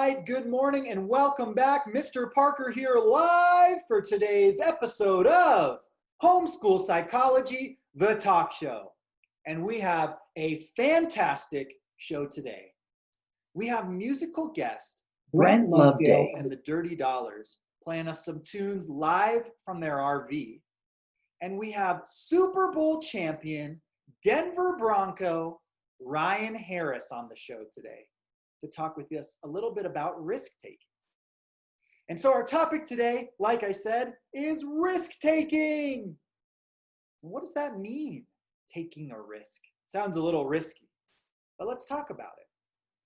right, good morning and welcome back. Mr. Parker here live for today's episode of Homeschool Psychology, the talk show. And we have a fantastic show today. We have musical guest Brent Loveday and the Dirty Dollars playing us some tunes live from their RV. And we have Super Bowl champion Denver Bronco Ryan Harris on the show today to talk with us a little bit about risk-taking. And so our topic today, like I said, is risk-taking. What does that mean, taking a risk? Sounds a little risky, but let's talk about it.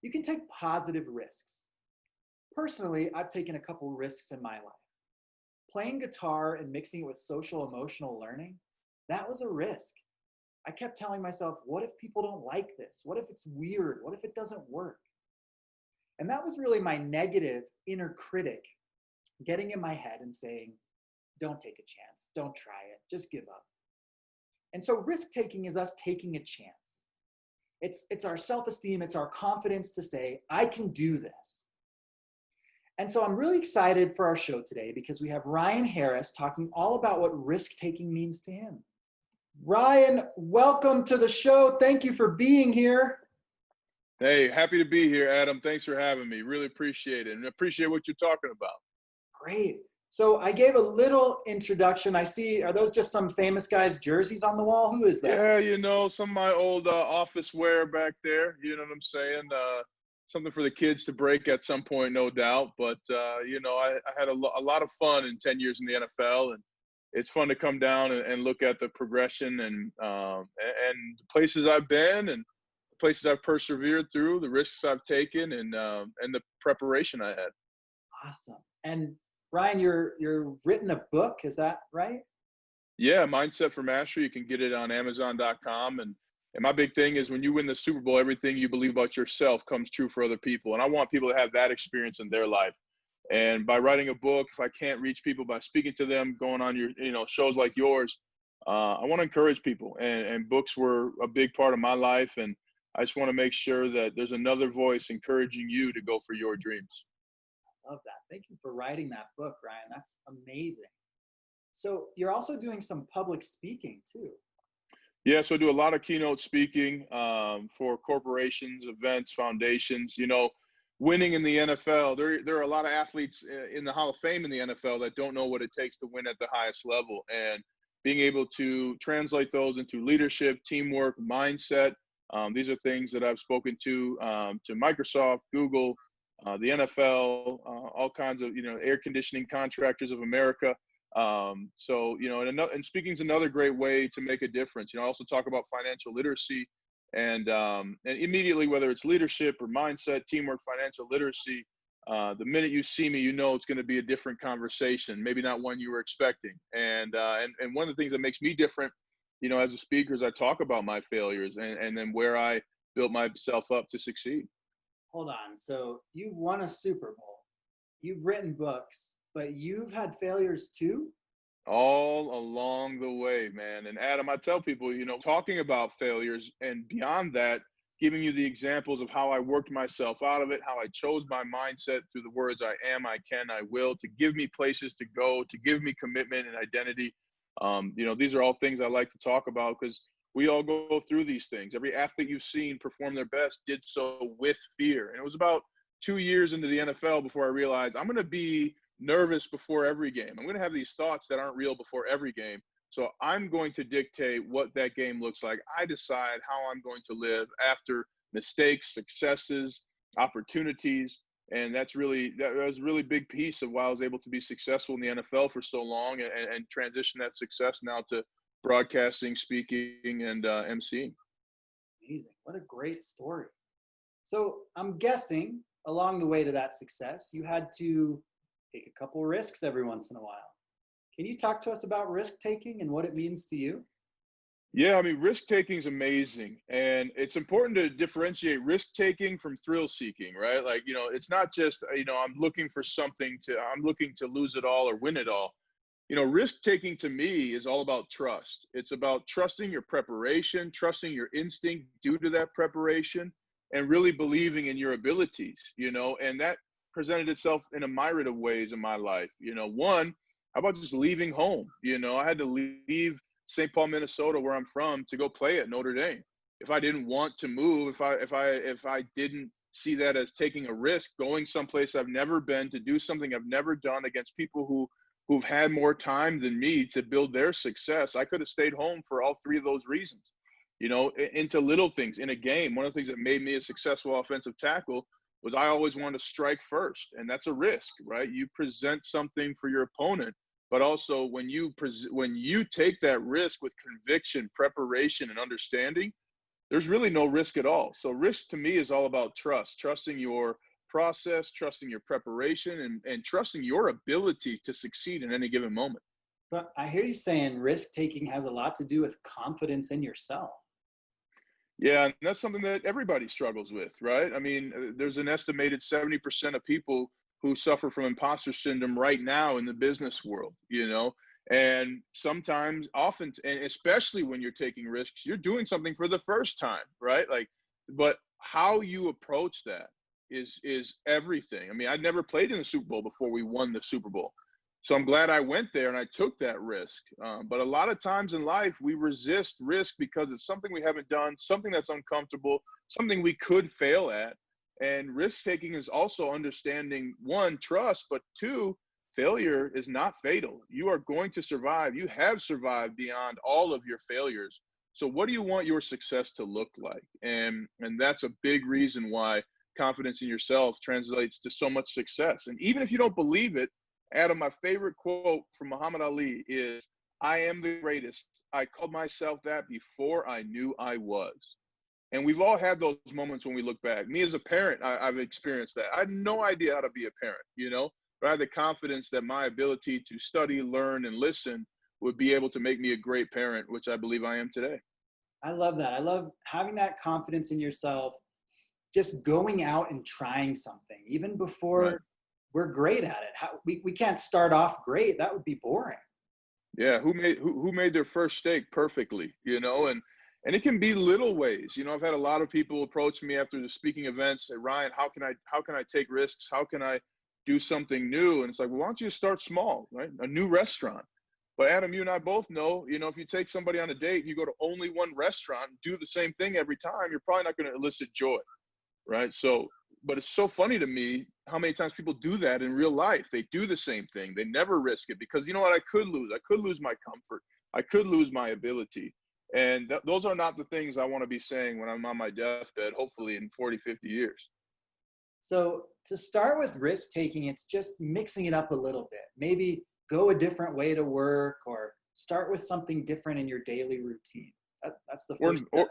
You can take positive risks. Personally, I've taken a couple risks in my life. Playing guitar and mixing it with social emotional learning, that was a risk. I kept telling myself, what if people don't like this? What if it's weird? What if it doesn't work? And that was really my negative inner critic getting in my head and saying, don't take a chance, don't try it, just give up. And so risk-taking is us taking a chance. It's our self-esteem, it's our confidence to say, I can do this. And so I'm really excited for our show today because we have Ryan Harris talking all about what risk-taking means to him. Ryan, welcome to the show. Thank you for being here. Hey, happy to be here, Adam. Thanks for having me. Really appreciate it and appreciate what you're talking about. Great. So I gave a little introduction. I see, are those just some famous guys' jerseys on the wall? Who is that? Yeah, some of my old office wear back there. You know what I'm saying? Something for the kids to break at some point, no doubt. But, I had a lot of fun in 10 years in the NFL. And it's fun to come down and look at the progression and the places I've been and places I've persevered through, the risks I've taken, and the preparation I had. Awesome. And Ryan, you're written a book, is that right? Yeah, Mindset for Mastery. You can get it on Amazon.com. And my big thing is when you win the Super Bowl, everything you believe about yourself comes true for other people. And I want people to have that experience in their life. And by writing a book, if I can't reach people by speaking to them, going on your shows like yours, I want to encourage people. And books were a big part of my life. And I just want to make sure that there's another voice encouraging you to go for your dreams. I love that. Thank you for writing that book, Ryan. That's amazing. So you're also doing some public speaking too. Yeah, so I do a lot of keynote speaking for corporations, events, foundations. Winning in the NFL, there are a lot of athletes in the Hall of Fame in the NFL that don't know what it takes to win at the highest level. And being able to translate those into leadership, teamwork, mindset, these are things that I've spoken to Microsoft, Google, the NFL, all kinds of, air conditioning contractors of America. And speaking is another great way to make a difference. I also talk about financial literacy and immediately, whether it's leadership or mindset, teamwork, financial literacy, the minute you see me, it's going to be a different conversation, maybe not one you were expecting. And one of the things that makes me different, as a speaker, is I talk about my failures and then where I built myself up to succeed. Hold on. So you've won a Super Bowl, you've written books, but you've had failures too? All along the way, man. And Adam, I tell people, talking about failures and beyond that, giving you the examples of how I worked myself out of it, how I chose my mindset through the words I am, I can, I will, to give me places to go, to give me commitment and identity. These are all things I like to talk about because we all go through these things. Every athlete you've seen perform their best did so with fear. And it was about 2 years into the NFL before I realized I'm going to be nervous before every game. I'm going to have these thoughts that aren't real before every game. So I'm going to dictate what that game looks like. I decide how I'm going to live after mistakes, successes, opportunities. And that was a really big piece of why I was able to be successful in the NFL for so long and transition that success now to broadcasting, speaking, and emceeing. Amazing. What a great story. So I'm guessing along the way to that success, you had to take a couple risks every once in a while. Can you talk to us about risk-taking and what it means to you? Yeah, risk-taking is amazing. And it's important to differentiate risk-taking from thrill-seeking, right? Like, it's not just, I'm looking to lose it all or win it all. Risk-taking to me is all about trust. It's about trusting your preparation, trusting your instinct due to that preparation, and really believing in your abilities, and that presented itself in a myriad of ways in my life. One, how about just leaving home? I had to leave St. Paul, Minnesota, where I'm from, to go play at Notre Dame. If I didn't want to move, if I didn't see that as taking a risk, going someplace I've never been, to do something I've never done against people who've had more time than me to build their success, I could have stayed home for all three of those reasons. Into little things in a game. One of the things that made me a successful offensive tackle was I always wanted to strike first, and that's a risk, right? You present something for your opponent, but also when you take that risk with conviction, preparation, and understanding, there's really no risk at all. So risk to me is all about trusting your process, trusting your preparation, and trusting your ability to succeed in any given moment. But I hear you saying risk taking has a lot to do with confidence in yourself. Yeah, and that's something that everybody struggles with, right? I mean, there's an estimated 70% of people who suffer from imposter syndrome right now in the business world. And sometimes, often, and especially when you're taking risks, you're doing something for the first time, right? But how you approach that is everything. I mean, I'd never played in the Super Bowl before we won the Super Bowl. So I'm glad I went there and I took that risk. But a lot of times in life, we resist risk because it's something we haven't done, something that's uncomfortable, something we could fail at. And risk taking is also understanding, one, trust, but two, failure is not fatal. You are going to survive. You have survived beyond all of your failures. So what do you want your success to look like? And that's a big reason why confidence in yourself translates to so much success. And even if you don't believe it, Adam, my favorite quote from Muhammad Ali is, "I am the greatest. I called myself that before I knew I was." And we've all had those moments when we look back. Me as a parent, I've experienced that. I had no idea how to be a parent, but I had the confidence that my ability to study, learn, and listen would be able to make me a great parent, which I believe I am today. I love that. I love having that confidence in yourself, just going out and trying something, even before Right. we're great at it. We can't start off great. That would be boring. Yeah, who made their first steak perfectly, and it can be little ways. I've had a lot of people approach me after the speaking events, say, "Ryan, how can I take risks? How can I do something new?" And it's like, well, why don't you start small, right? A new restaurant. But Adam, you and I both know, if you take somebody on a date and you go to only one restaurant and do the same thing every time, you're probably not going to elicit joy, right? So, but it's so funny to me how many times people do that in real life. They do the same thing. They never risk it because you know what? I could lose. I could lose my comfort. I could lose my ability. And those are not the things I want to be saying when I'm on my deathbed, hopefully in 40, 50 years. So to start with risk taking, it's just mixing it up a little bit. Maybe go a different way to work or start with something different in your daily routine. That's the first step.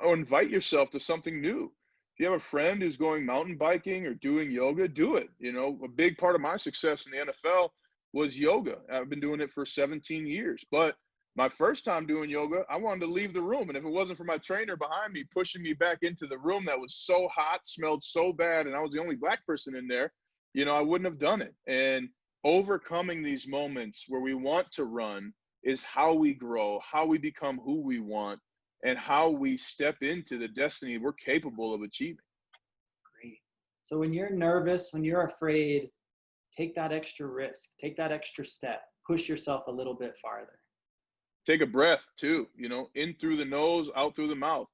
Or invite yourself to something new. If you have a friend who's going mountain biking or doing yoga, do it. A big part of my success in the NFL was yoga. I've been doing it for 17 years. But my first time doing yoga, I wanted to leave the room. And if it wasn't for my trainer behind me pushing me back into the room that was so hot, smelled so bad, and I was the only Black person in there, I wouldn't have done it. And overcoming these moments where we want to run is how we grow, how we become who we want, and how we step into the destiny we're capable of achieving. Great. So when you're nervous, when you're afraid, take that extra risk, take that extra step, push yourself a little bit farther. Take a breath too, in through the nose, out through the mouth.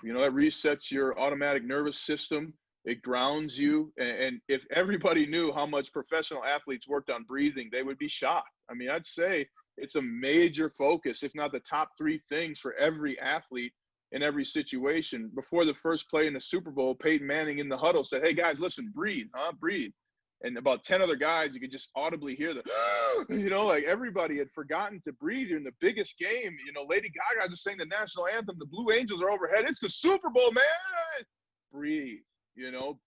That resets your automatic nervous system. It grounds you. And if everybody knew how much professional athletes worked on breathing, they would be shocked. I mean, I'd say it's a major focus, if not the top three things for every athlete in every situation. Before the first play in the Super Bowl, Peyton Manning in the huddle said, "Hey guys, listen, breathe, breathe." And about 10 other guys, you could just audibly hear the, like everybody had forgotten to breathe. You're in the biggest game. Lady Gaga just sang the national anthem. The Blue Angels are overhead. It's the Super Bowl, man. Breathe,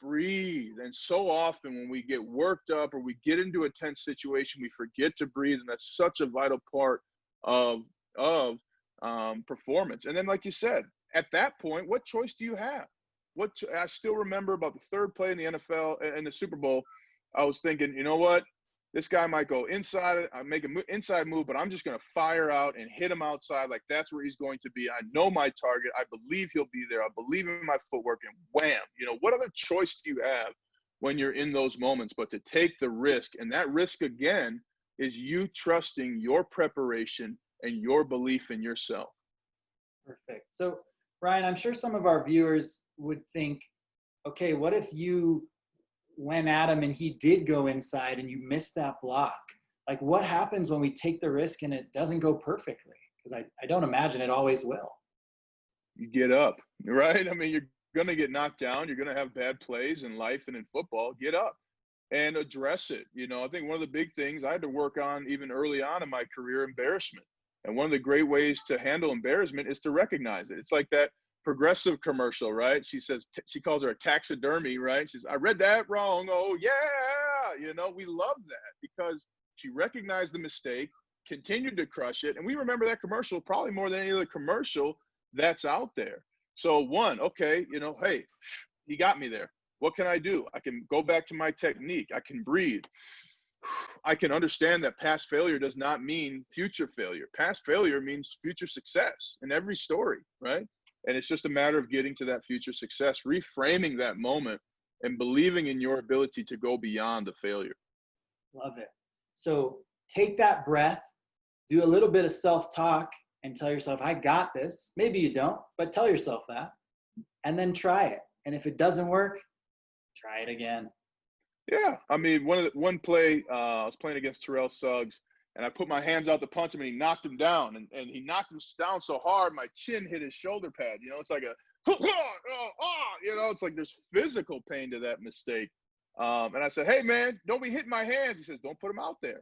breathe. And so often when we get worked up or we get into a tense situation, we forget to breathe. And that's such a vital part of performance. And then, like you said, at that point, what choice do you have? I still remember about the third play in the NFL and the Super Bowl. I was thinking, you know what? This guy might go inside, I make an inside move, but I'm just going to fire out and hit him outside. Like that's where he's going to be. I know my target. I believe he'll be there. I believe in my footwork, and wham, what other choice do you have when you're in those moments but to take the risk? And that risk again is you trusting your preparation and your belief in yourself. Perfect. So Ryan, I'm sure some of our viewers would think, okay, what if you went at him and he did go inside and you missed that block? Like what happens when we take the risk and it doesn't go perfectly? Because I don't imagine it always will. You get up, right? I mean, you're going to get knocked down. You're going to have bad plays in life and in football. Get up and address it. I think one of the big things I had to work on even early on in my career, embarrassment. And one of the great ways to handle embarrassment is to recognize it. It's like that Progressive commercial, right? She says, she calls her a taxidermy, right? She says, I read that wrong. Oh yeah. We love that because she recognized the mistake, continued to crush it. And we remember that commercial probably more than any other commercial that's out there. So okay, hey, he got me there. What can I do? I can go back to my technique. I can breathe. I can understand that past failure does not mean future failure. Past failure means future success in every story, right? And it's just a matter of getting to that future success, reframing that moment and believing in your ability to go beyond the failure. Love it. So take that breath, do a little bit of self-talk and tell yourself, I got this. Maybe you don't, but tell yourself that and then try it. And if it doesn't work, try it again. Yeah. I mean, one play, I was playing against Terrell Suggs, and I put my hands out to punch him, and he knocked him down. And he knocked him down so hard, my chin hit his shoulder pad. It's like it's like there's physical pain to that mistake. And I said, hey, man, don't be hitting my hands. He says, don't put them out there.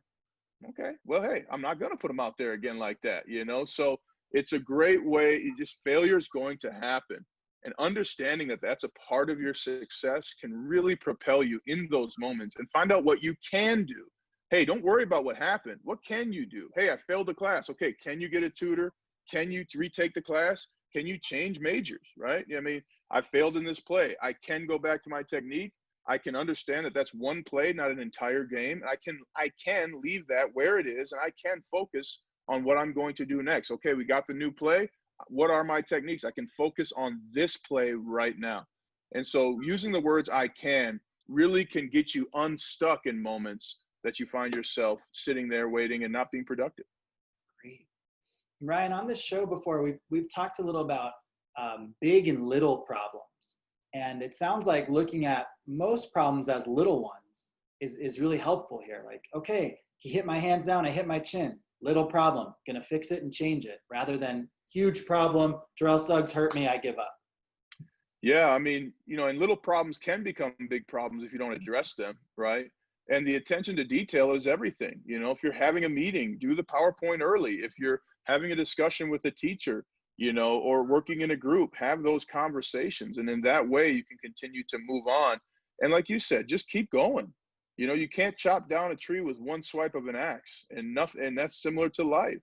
Okay. Well, hey, I'm not going to put them out there again like that, So it's a great way. Failure is going to happen. And understanding that that's a part of your success can really propel you in those moments and find out what you can do. Hey, don't worry about what happened. What can you do? Hey, I failed the class. Okay, can you get a tutor? Can you retake the class? Can you change majors, right? I mean, I failed in this play. I can go back to my technique. I can understand that that's one play, not an entire game. I can leave that where it is, and I can focus on what I'm going to do next. Okay, we got the new play. What are my techniques? I can focus on this play right now. And so using the words I can really can get you unstuck in moments that you find yourself sitting there waiting and not being productive. Great. Ryan, on this show before, we've talked a little about big and little problems. And it sounds like looking at most problems as little ones is really helpful here. Like, okay, he hit my hands down, I hit my chin. Little problem, gonna fix it and change it, rather than huge problem, Terrell Suggs hurt me, I give up. Yeah, I mean, and little problems can become big problems if you don't address them, right? And the attention to detail is everything. If you're having a meeting, do the PowerPoint early. If you're having a discussion with a teacher, or working in a group, have those conversations. And in that way, you can continue to move on. And like you said, just keep going. You can't chop down a tree with one swipe of an axe, and that's similar to life.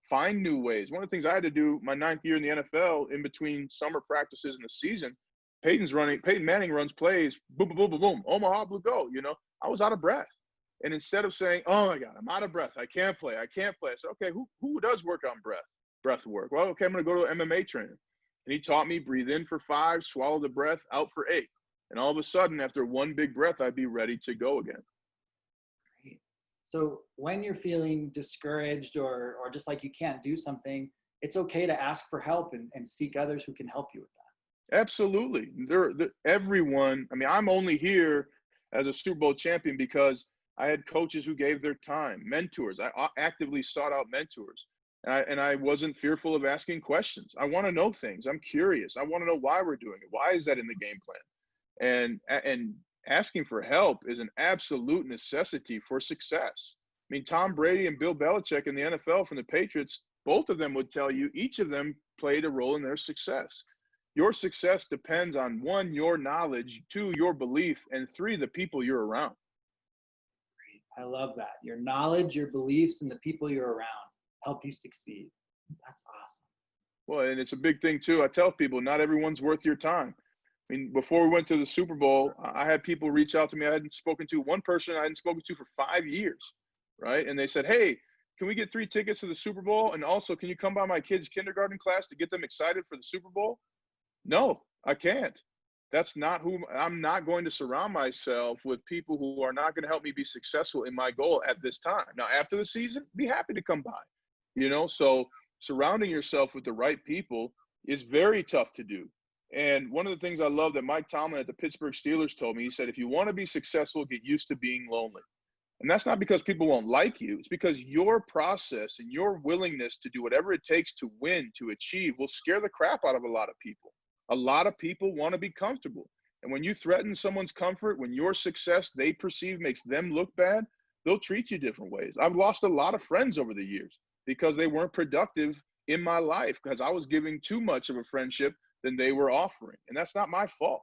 Find new ways. One of the things I had to do my 9th year in the NFL, in between summer practices and the season, Peyton Manning runs plays, boom, boom, boom, boom, boom, Omaha Blue Go. I was out of breath. And instead of saying, oh my God, I'm out of breath, I can't play. I said, okay, who does work on breath work? Well, okay, I'm going to go to an MMA trainer. And he taught me breathe in for 5, swallow the breath, out for 8. And all of a sudden, after one big breath, I'd be ready to go again. Great. So when you're feeling discouraged or just like you can't do something, it's okay to ask for help and seek others who can help you with that. Absolutely. Everyone, I mean, I'm only here as a Super Bowl champion because I had coaches who gave their time, mentors. I actively sought out mentors. And I wasn't fearful of asking questions. I want to know things. I'm curious. I want to know why we're doing it. Why is that in the game plan? And asking for help is an absolute necessity for success. I mean, Tom Brady and Bill Belichick in the NFL from the Patriots, both of them would tell you each of them played a role in their success. Your success depends on 1, your knowledge, 2, your belief, and 3, the people you're around. I love that. Your knowledge, your beliefs, and the people you're around help you succeed. That's awesome. Well, and it's a big thing too. I tell people not everyone's worth your time. I mean, before we went to the Super Bowl, I had people reach out to me. I hadn't spoken to one person I hadn't spoken to for 5 years, right? And they said, "Hey, can we get 3 tickets to the Super Bowl? And also, can you come by my kids' kindergarten class to get them excited for the Super Bowl?" No, I can't. That's not who I'm not going to surround myself with people who are not going to help me be successful in my goal at this time. Now, after the season, be happy to come by, So surrounding yourself with the right people is very tough to do. And one of the things I love that Mike Tomlin at the Pittsburgh Steelers told me, he said, if you want to be successful, get used to being lonely. And that's not because people won't like you. It's because your process and your willingness to do whatever it takes to win, to achieve, will scare the crap out of a lot of people. A lot of people want to be comfortable. And when you threaten someone's comfort, when your success they perceive makes them look bad, they'll treat you different ways. I've lost a lot of friends over the years because they weren't productive in my life because I was giving too much of a friendship than they were offering. And that's not my fault.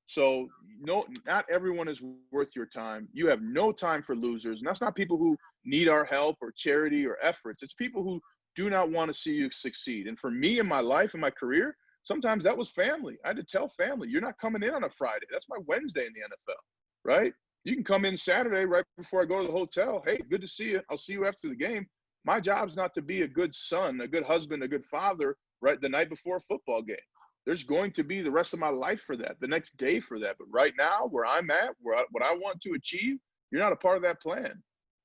So no, not everyone is worth your time. You have no time for losers. And that's not people who need our help or charity or efforts. It's people who do not want to see you succeed. And for me in my life and my career, sometimes that was family. I had to tell family, you're not coming in on a Friday. That's my Wednesday in the NFL, right? You can come in Saturday right before I go to the hotel. Hey, good to see you. I'll see you after the game. My job's not to be a good son, a good husband, a good father, right, the night before a football game. There's going to be the rest of my life for that, the next day for that. But right now, where I'm at, what I want to achieve, you're not a part of that plan.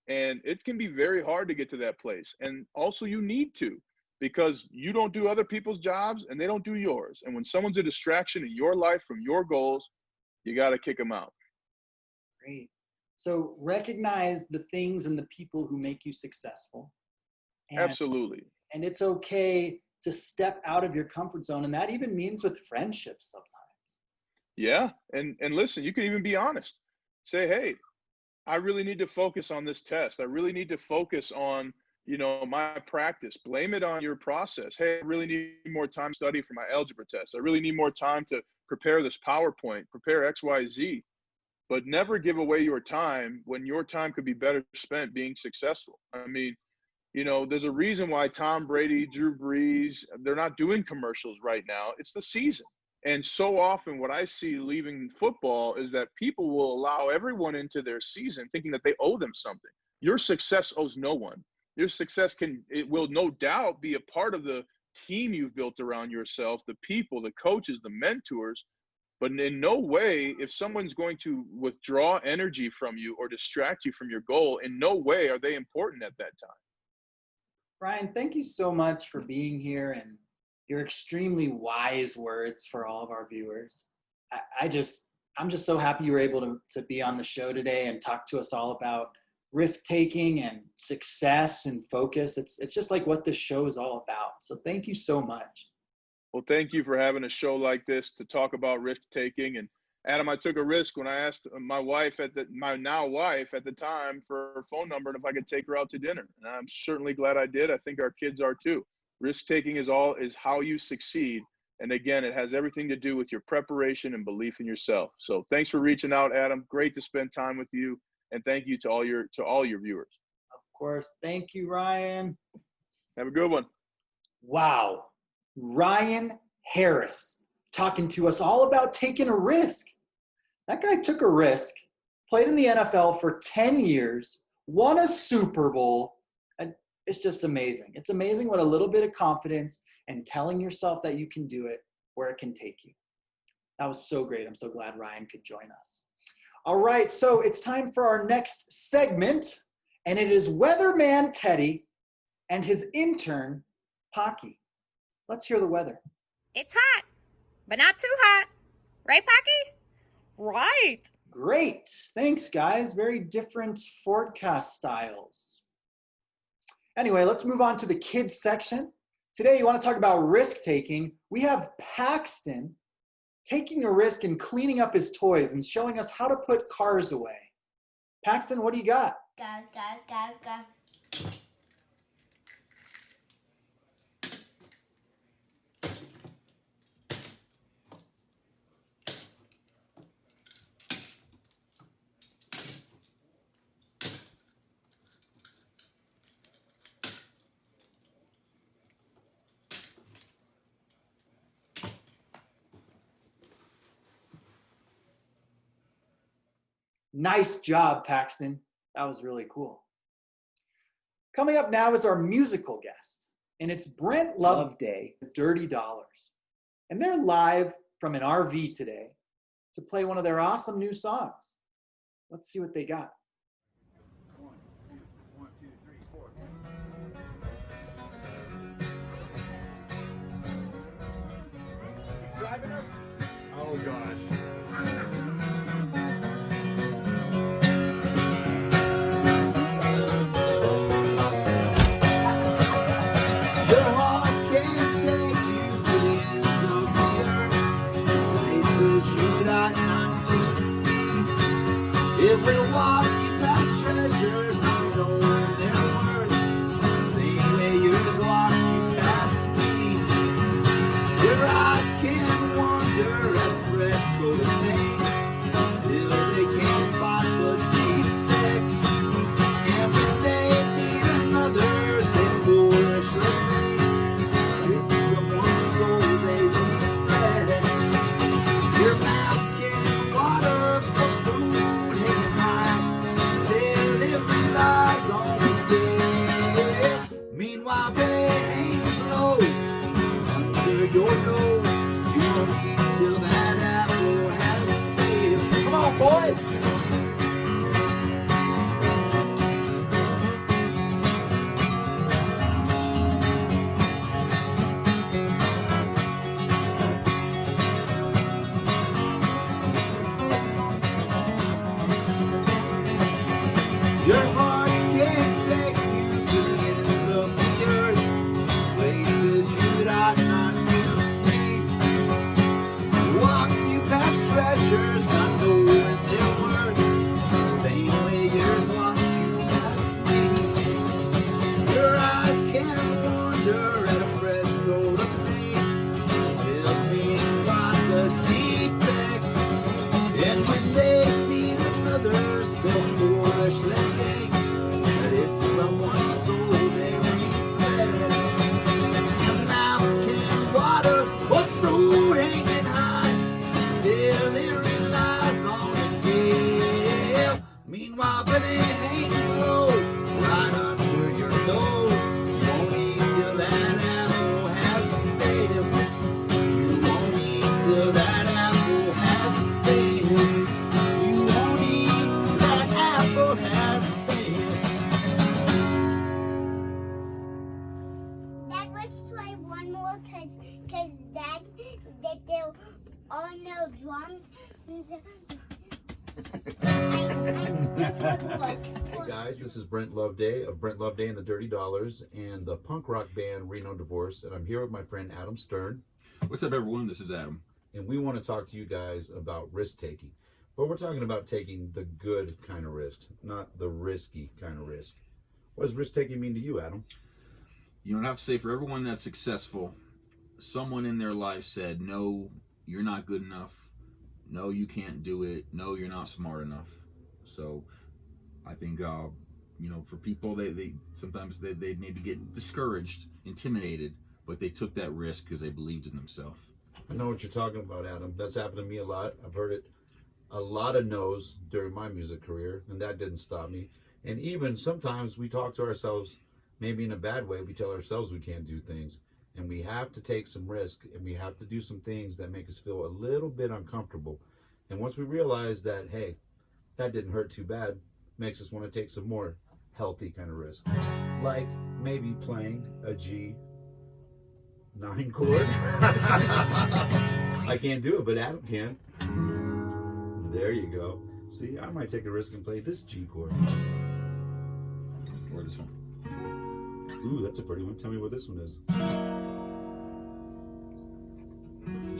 And it can be very hard to get to that place. And also you need to, because you don't do other people's jobs and they don't do yours. And when someone's a distraction in your life from your goals, you got to kick them out. Great. So recognize the things and the people who make you successful. Absolutely. And it's okay to step out of your comfort zone. And that even means with friendships sometimes. Yeah. And listen, you can even be honest. Say, hey, I really need to focus on this test. I really need to focus on, my practice. Blame it on your process. Hey, I really need more time to study for my algebra test. I really need more time to prepare this PowerPoint, prepare X, Y, Z. But never give away your time when your time could be better spent being successful. I mean, there's a reason why Tom Brady, Drew Brees, they're not doing commercials right now. It's the season. And so often what I see leaving football is that people will allow everyone into their season thinking that they owe them something. Your success owes no one. Your success it will no doubt be a part of the team you've built around yourself, the people, the coaches, the mentors. But in no way, if someone's going to withdraw energy from you or distract you from your goal, in no way are they important at that time. Brian, thank you so much for being here and your extremely wise words for all of our viewers. I'm just so happy you were able to be on the show today and talk to us all about risk taking and success and focus. It's just like what this show is all about. So thank you so much. Well, thank you for having a show like this to talk about risk taking. And Adam, I took a risk when I asked my wife my now wife at the time for her phone number and if I could take her out to dinner. And I'm certainly glad I did. I think our kids are too. Risk taking is how you succeed. And again, it has everything to do with your preparation and belief in yourself. So thanks for reaching out, Adam. Great to spend time with you. And thank you to all your viewers. Of course. Thank you, Ryan. Have a good one. Wow. Ryan Harris talking to us all about taking a risk. That guy took a risk, played in the NFL for 10 years, won a Super Bowl, and it's just amazing. It's amazing what a little bit of confidence and telling yourself that you can do it, where it can take you. That was so great. I'm so glad Ryan could join us. All right, so it's time for our next segment, and it is Weatherman Teddy and his intern, Pocky. Let's hear the weather. It's hot, but not too hot. Right, Pocky? Right. Great. Thanks, guys. Very different forecast styles. Anyway, let's move on to the kids section. Today, you want to talk about risk taking. We have Paxton taking a risk and cleaning up his toys and showing us how to put cars away. Paxton, what do you got? Go. Nice job, Paxton. That was really cool. Coming up now is our musical guest, and it's Brent Loveday, the Dirty Dollars. And they're live from an RV today to play one of their awesome new songs. Let's see what they got. 1, 2, 3, 4. Driving us? Oh gosh. Your heart can't take you to the ends of the earth, places you'd not to see. It will walk you past treasures not knowing their worth, same way yours walks you past me. Your eyes can wander at fresh coat of paint, still they can't spot the defects. And when they meet another's, they foolishly think it's someone's soul they regret. Your mouth can water for food hanging high, still it relies on the dead. Meanwhile, they hangs low under your nose. You won't eat till that apple has failed. Come on, boys! Your heart can't take you to the ends of the earth, places you'd ought not to see. Walk you past treasures, not knowing their worth, same way yours walks you past me. Your eyes can wander at a fresh coat of paint, still can't spot the defects. And when they meet another's, they'll foolishly think that it's someone's soul they regret. The mouth can water or fruit hanging high, still it relies on the gale. Meanwhile, but it hangs low right under your nose. You won't eat till that apple has failed. You won't eat till that apple has failed. You won't eat that apple has failed. Dad, let's try one more because Dad, that there are no drums. This would work. Hey guys, this is Brent Loveday of Brent Loveday and the Dirty Dollars and the punk rock band Reno Divorce, and I'm here with my friend Adam Stern, What's up, everyone? This is Adam. and we want to talk to you guys about risk taking. But we're talking about taking the good kind of risk, not the risky kind of risk. What does risk taking mean to you, Adam? You don't have to say for everyone that's successful, someone in their life said, no, you're not good enough. No, you can't do it. No, you're not smart enough. So I think, for people, they sometimes they maybe get discouraged, intimidated, but they took that risk because they believed in themselves. I know what you're talking about, Adam. That's happened to me a lot. I've heard it a lot of no's during my music career, and that didn't stop me. And even sometimes we talk to ourselves, maybe in a bad way, we tell ourselves we can't do things. And we have to take some risk, and we have to do some things that make us feel a little bit uncomfortable. And once we realize that, hey, that didn't hurt too bad, makes us want to take some more healthy kind of risk. Like maybe playing a G9 chord. I can't do it, but Adam can. There you go. See, I might take a risk and play this G chord. Or this one. Ooh, that's a pretty one. Tell me what this one is.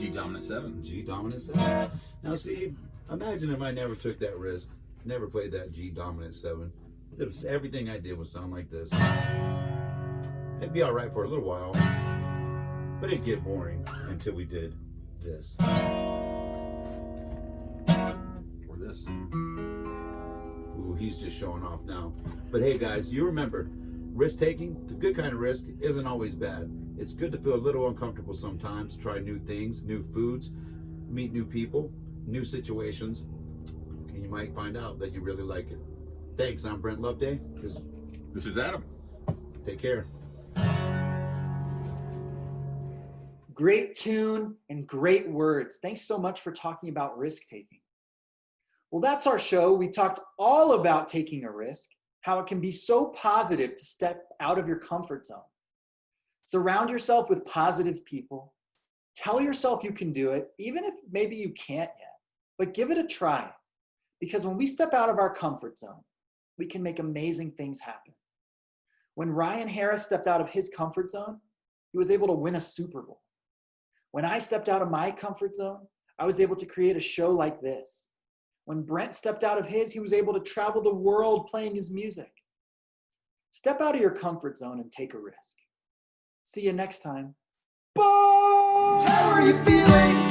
G dominant 7. G dominant 7. Now see, imagine if I never took that risk, never played that G dominant 7. Everything I did would sound like this. It'd be alright for a little while, but it'd get boring until we did this. Or this. Ooh, he's just showing off now. But hey guys, you remember, risk taking, the good kind of risk, isn't always bad. It's good to feel a little uncomfortable sometimes, try new things, new foods, meet new people, new situations. and you might find out that you really like it. Thanks, I'm Brent Loveday. This is Adam. Take care. Great tune and great words. Thanks so much for talking about risk taking. Well, that's our show. We talked all about taking a risk, how it can be so positive to step out of your comfort zone. Surround yourself with positive people. Tell yourself you can do it, even if maybe you can't yet, but give it a try. Because when we step out of our comfort zone, we can make amazing things happen. When Ryan Harris stepped out of his comfort zone, he was able to win a Super Bowl. When I stepped out of my comfort zone, I was able to create a show like this. When Brent stepped out of his, he was able to travel the world playing his music. Step out of your comfort zone and take a risk. See you next time. Bye! How are you feeling?